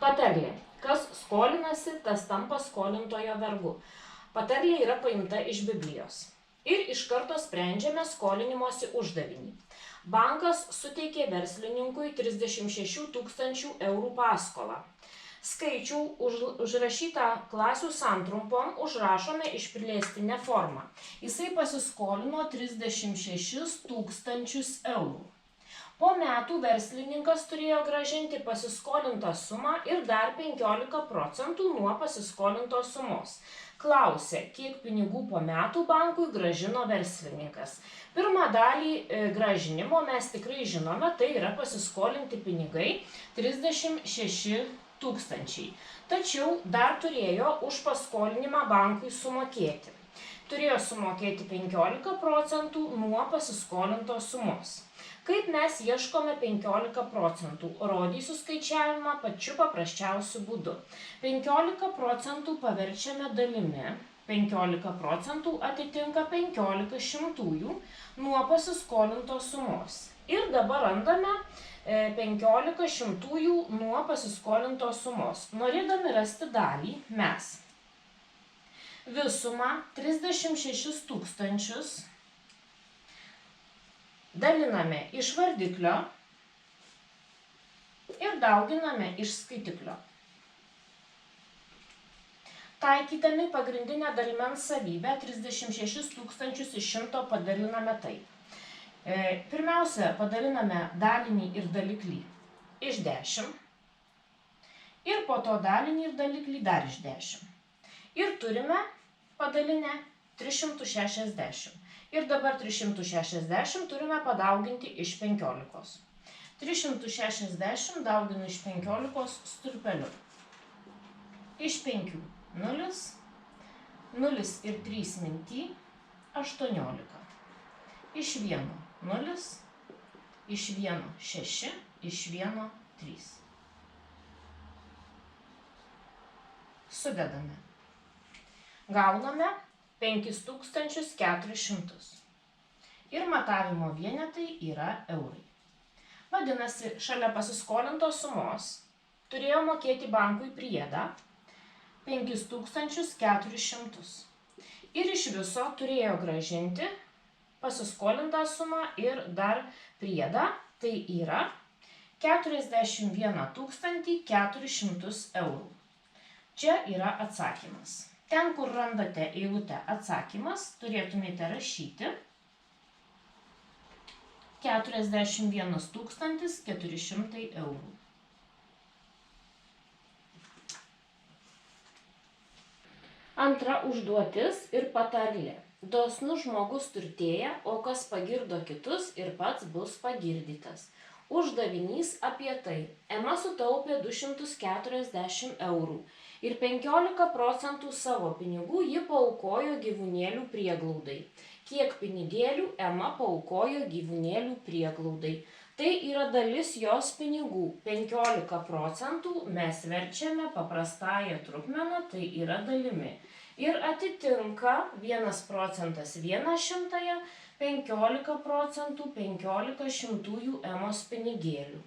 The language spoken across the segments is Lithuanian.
Patarlė. Kas skolinasi, tas tampa skolintojo vergu. Patarlė yra paimta iš Biblijos. Ir iš karto sprendžiame skolinimosi uždavinį. Bankas suteikė verslininkui 36 000 eurų paskolą. Skaičių užrašytą klasių santrumpom užrašome išplėstinę formą. Jisai pasiskolino 36 000 eurų. Po metų verslininkas turėjo grąžinti pasiskolintą sumą ir dar 15% nuo pasiskolintos sumos. Klausė, kiek pinigų po metų bankui grąžino verslininkas. Pirmą dalį grąžinimo mes tikrai žinome, tai yra pasiskolinti pinigai 36 000. Tačiau dar turėjo už paskolinimą bankui sumokėti. Turėjo sumokėti 15% nuo pasiskolintos sumos. Kaip mes ieškome 15%? Rodysiu skaičiavimą pačiu paprasčiausiu būdu. 15% paverčiame dalimi. 15% atitinka 15 šimtųjų nuo pasiskolintos sumos. Ir dabar randame 15 šimtųjų nuo pasiskolintos sumos. Norėdami rasti dalį, mes visumą 36 000 daliname iš vardiklio ir dauginame iš skaitiklio. Taikydami pagrindinę dalmens savybę 36 000 iš 100 padaliname taip. Pirmiausia, padaliname dalinį ir daliklį iš 10 ir po to dalinį ir daliklį dar iš 10. Ir turime padalinę 360. Ir dabar 360 turime padauginti iš 15. 360 dauginu iš 15 stulpeliu. Iš 5 0, 0 ir 3 minty 18. Iš 1 0, iš 1 6, iš 1 3. Sudedame. Gauname 5400. Ir matavimo vienetai yra eurai. Vadinasi, šalia pasiskolintos sumos turėjo mokėti bankui priedą 5400. Ir iš viso turėjo grąžinti pasiskolintą sumą ir dar priedą, tai yra 41 400 eurų. Čia yra atsakymas. Ten, kur randate eilutę atsakymas, turėtumėte rašyti 41 400 eurų. Antra užduotis ir patarlė. Dosnus žmogus turtėja, o kas pagirdo kitus ir pats bus pagirdytas. Uždavinys apie tai. Ema sutaupė 240 eurų ir 15% savo pinigų ji paaukojo gyvūnėlių prieglaudai. Kiek pinigėlių Ema paaukojo gyvūnėlių prieglaudai? Tai yra dalis jos pinigų. 15% mes verčiame paprastąją trupmeną, tai yra dalimi. Ir atitinka 1% 1/100, 15% 15 šimtųjų Emos pinigėlių.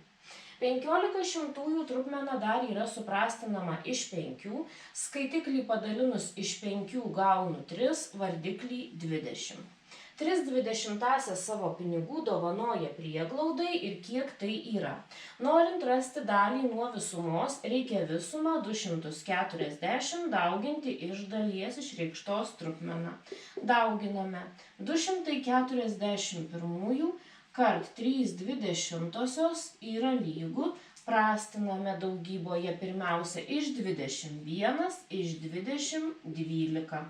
15 šimtųjų trupmena dar yra suprastinama iš 5, skaitiklį padalinus iš 5 gaunu 3, vardiklį 20. 3/20 savo pinigų dovanoja prieglaudai ir kiek tai yra. Norint rasti dalį nuo visumos, reikia visumą 240 dauginti iš dalies išreikštos trupmeną. Dauginame 241 kart 3/20 yra lygu, prastiname daugyboje pirmiausia iš 21, iš 20 12.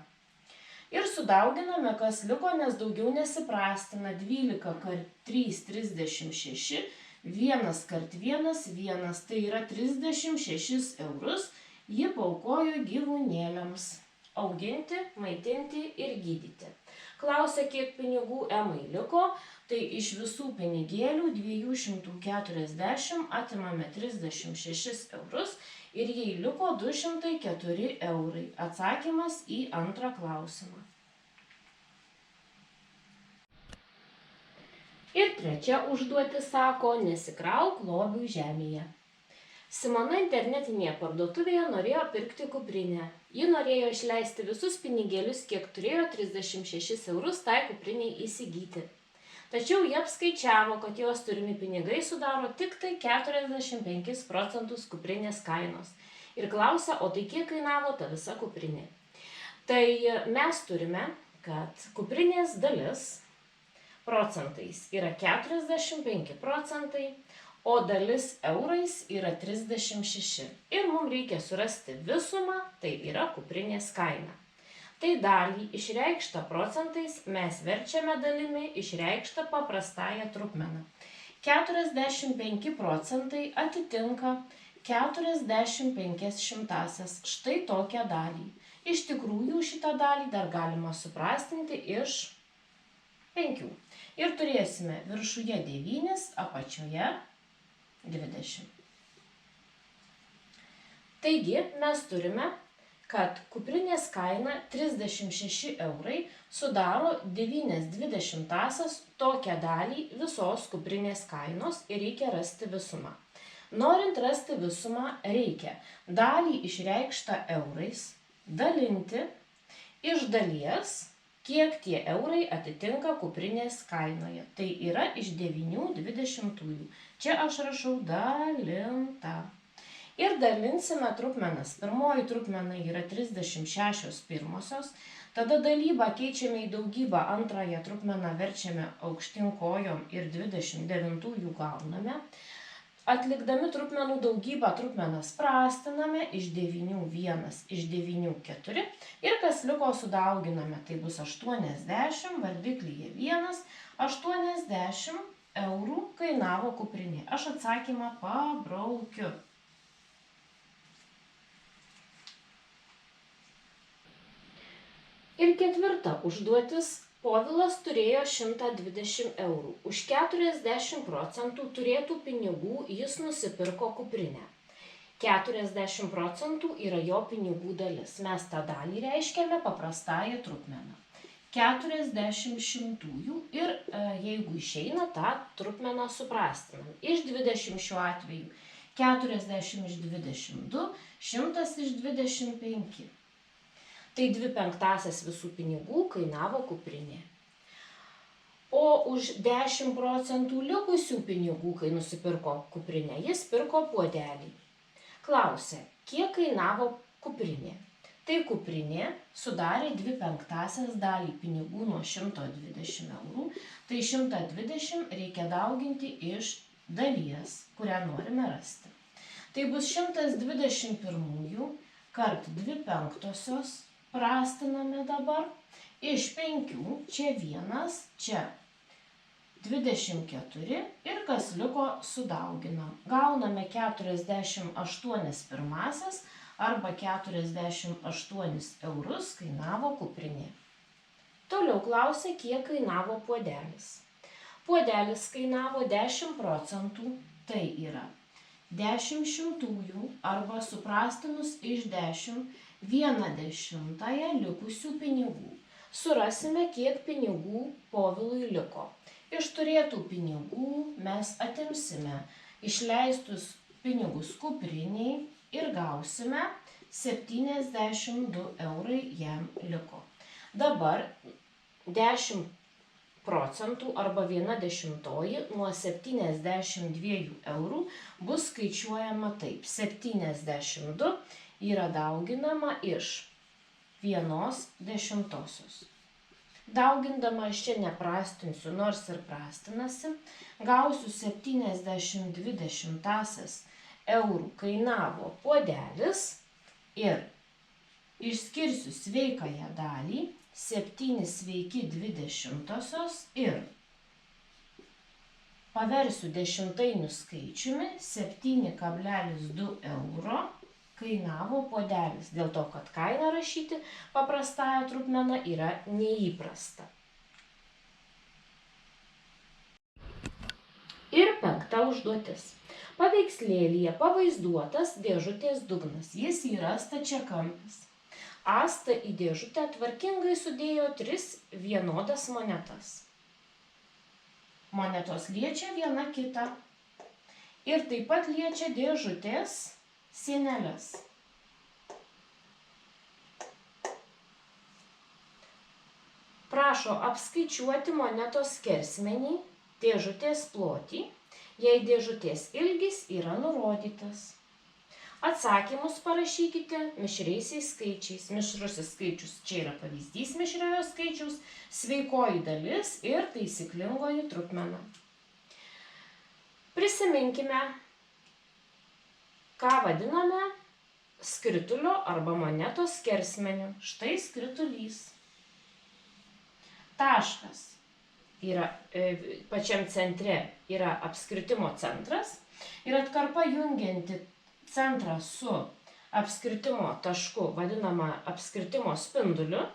Ir sudauginame, kas liko, nes daugiau nesiprastina. 12 kart 3 36, 1 kart 1 1, tai yra 36 eurus, ji paaukojo gyvūnėliams auginti, maitinti ir gydyti. Klausia, kiek pinigų Emai liko, tai iš visų pinigėlių 240 atimame 36 eurus ir jai liko 204 eurai. Atsakymas į antrą klausimą. Ir trečia užduotis sako, nesikrauk lobių žemėje. Simona internetinėje parduotuvėje norėjo pirkti kuprinę. Ji norėjo išleisti visus pinigėlius, kiek turėjo 36 eurus tai kupriniai įsigyti. Tačiau jie apskaičiavo, kad jos turimi pinigai sudaro tik tai 45 procentus kuprinės kainos. Ir klausia, o tai kiek kainavo ta visa kuprinė? Tai mes turime, kad kuprinės dalis procentais yra 45 procentai, o dalis eurais yra 36. Ir mums reikia surasti visumą, tai yra kuprinės kaina. Tai dalį išreikštą procentais mes verčiame dalimi išreikštą paprastąją trupmeną. 45 procentai atitinka 45 šimtasias, štai tokią dalį. Iš tikrųjų šitą dalį dar galima suprastinti iš 5. Ir turėsime viršuje 9, apačioje 20. Taigi mes turime, kad kuprinės kaina 36 eurai sudaro 9/20 tokią dalį visos kuprinės kainos ir reikia rasti visumą. Norint rasti visumą, reikia dalį išreikštą eurais dalinti iš dalies, kiek tie eurai atitinka kuprinės kainoje. Tai yra iš 9/20. Čia aš rašau dalinta. Ir dalinsime trupmenas. Pirmoji trupmena yra 36 pirmosios. Tada dalybą keičiame į daugybą, antrąją trupmeną verčiame aukštyn kojom ir 29 gauname. Atlikdami trupmenų daugybą trupmenas prastiname iš 9 iš 9 4 ir kas liko sudauginame. Tai bus 80, vardiklyje 1, 80 eurų kainavo kuprinė. Aš atsakymą pabraukiu. Ir ketvirta užduotis. Povilas turėjo 120 eurų. Už 40 procentų turėtų pinigų jis nusipirko kuprinę. 40 procentų yra jo pinigų dalis. Mes tą dalį reiškiame paprastąją trupmeną. 40 šimtųjų ir jeigu išeina, tą trupmeną suprastinam. Iš 20 šiuo atveju 40 iš 22, 100 iš 25. Tai 2/5 visų pinigų kainavo kuprinė. O už 10 procentų likusių pinigų, kai nusipirko kuprinę, jis pirko puodelį. Klausia, kiek kainavo kuprinė? Tai kuprinė sudarė 2/5 dalį pinigų nuo 120 eurų. Tai 120 reikia dauginti iš dalies, kurią norime rasti. Tai bus 121 kart 2/5 prastiname dabar, iš 5, čia 1, čia 24 ir kas liko sudauginam. Gauname 48 pirmasis arba 48 eurus kainavo kuprinė. Toliau klausia, kiek kainavo puodelis. Puodelis kainavo 10 procentų, tai yra 10 šimtųjų arba suprastinus iš 10, 1/10 likusių pinigų. Surasime, kiek pinigų Povilui liko. Iš turėtų pinigų mes atimsime išleistus pinigus kupriniai ir gausime 72 eurai jam liko. Dabar 10 procentų arba 1/10 nuo 72 eurų bus skaičiuojama taip. 72 yra dauginama iš 1/10. Daugindama aš čia neprastinsiu, nors ir prastinasi. Gausiu 72 eurų kainavo puodelis ir išskirsiu sveikąją dalį 7 sveiki 20 ir paversiu dešimtainių skaičiumi 7,2 euro kainavo puodelis, dėl to, kad kaina rašyti paprastąją trupmeną yra neįprasta. Ir penkta užduotis. Paveikslėlyje pavaizduotas dėžutės dugnas. Jis yra stačiakampis. Asta į dėžutę tvarkingai sudėjo 3 vienodas monetas. Monetos liečia viena kitą. ir taip pat liečia dėžutės sieneles. Prašo apskaičiuoti monetos skersmenį, dėžutės plotį, jei dėžutės ilgis yra nurodytas. Atsakymus parašykite mišriaisiais skaičiais. Mišrusis skaičius čia yra pavyzdys mišriojo skaičiaus, sveikoji dalis ir taisyklingoji trupmena. Prisiminkime, ką vadiname skritulio arba monetos skersmeniu. Štai skritulys. Taškas yra pačiam centre yra apskritimo centras ir atkarpa jungianti centrą su apskritimo tašku vadinama apskritimo spinduliu,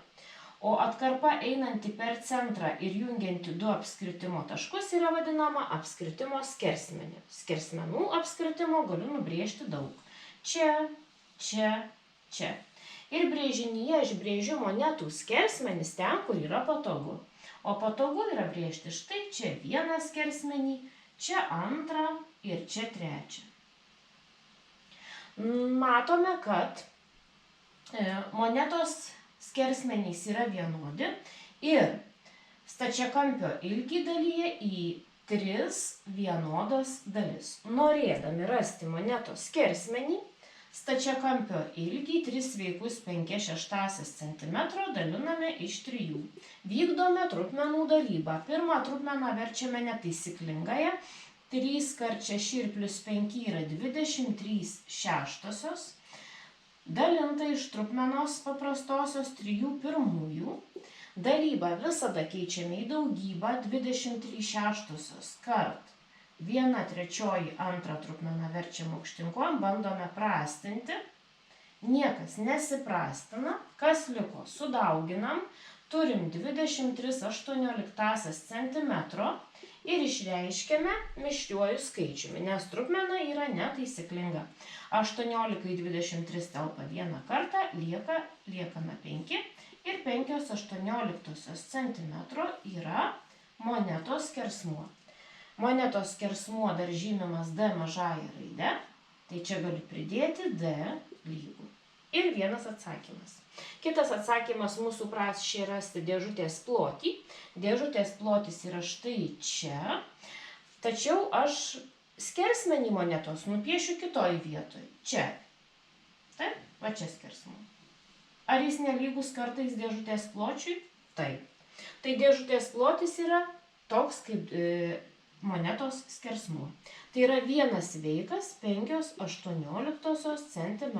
o atkarpa einanti per centrą ir jungianti du apskritimo taškus yra vadinama apskritimo skersmeniu. Skersmenų apskritimo galiu nubrėžti daug. Čia, čia, čia. Ir brėžinyje aš brėžiu monetų skersmenis ten, kur yra patogu. O patogu yra brėžti štai čia vieną skersmenį, čia antrą ir čia trečią. Matome, kad monetos skersmenys yra vienodi ir stačiakampio ilgį dalyje į 3 vienodas dalis. Norėdami rasti monetos skersmenį, stačiakampio ilgį 3 sveikus 5/6 cm daliname iš 3. Vykdome trupmenų dalybą. Pirmą trupmeną verčiame netaisyklingąją. 3 kart 6 ir plus 5 yra 23/6. Dalinta iš trupmenos paprastosios 3/1. Dalybą visada keičiame į daugybą 23/6 kart. 1/3 antrą trupmeną verčiam aukštyn kojom, bandome prastinti. Niekas nesiprastina. Kas liko? Sudauginam. Turim 23/18 cm ir išreiškiame mišriuoju skaičiumi, nes trupmena yra netaisyklinga. 18 į 23 telpa vieną kartą, liekame 5 ir 5/18 cm yra monetos skersmuo. Monetos skersmuo dar žymimas D mažąja raide, tai čia galiu pridėti D lygų. Ir vienas atsakymas. Kitas atsakymas mūsų prašė rasti dėžutės plotį. Dėžutės plotis yra štai čia, tačiau aš skersmenį monetos nupiešiu kitoj vietoj. Čia. Taip, va čia skersmuo. Ar jis nelygus kartais dėžutės pločiui? Taip. Tai dėžutės plotis yra toks kaip monetos skersmuo. Tai yra 1 sveikas 5/18 cm.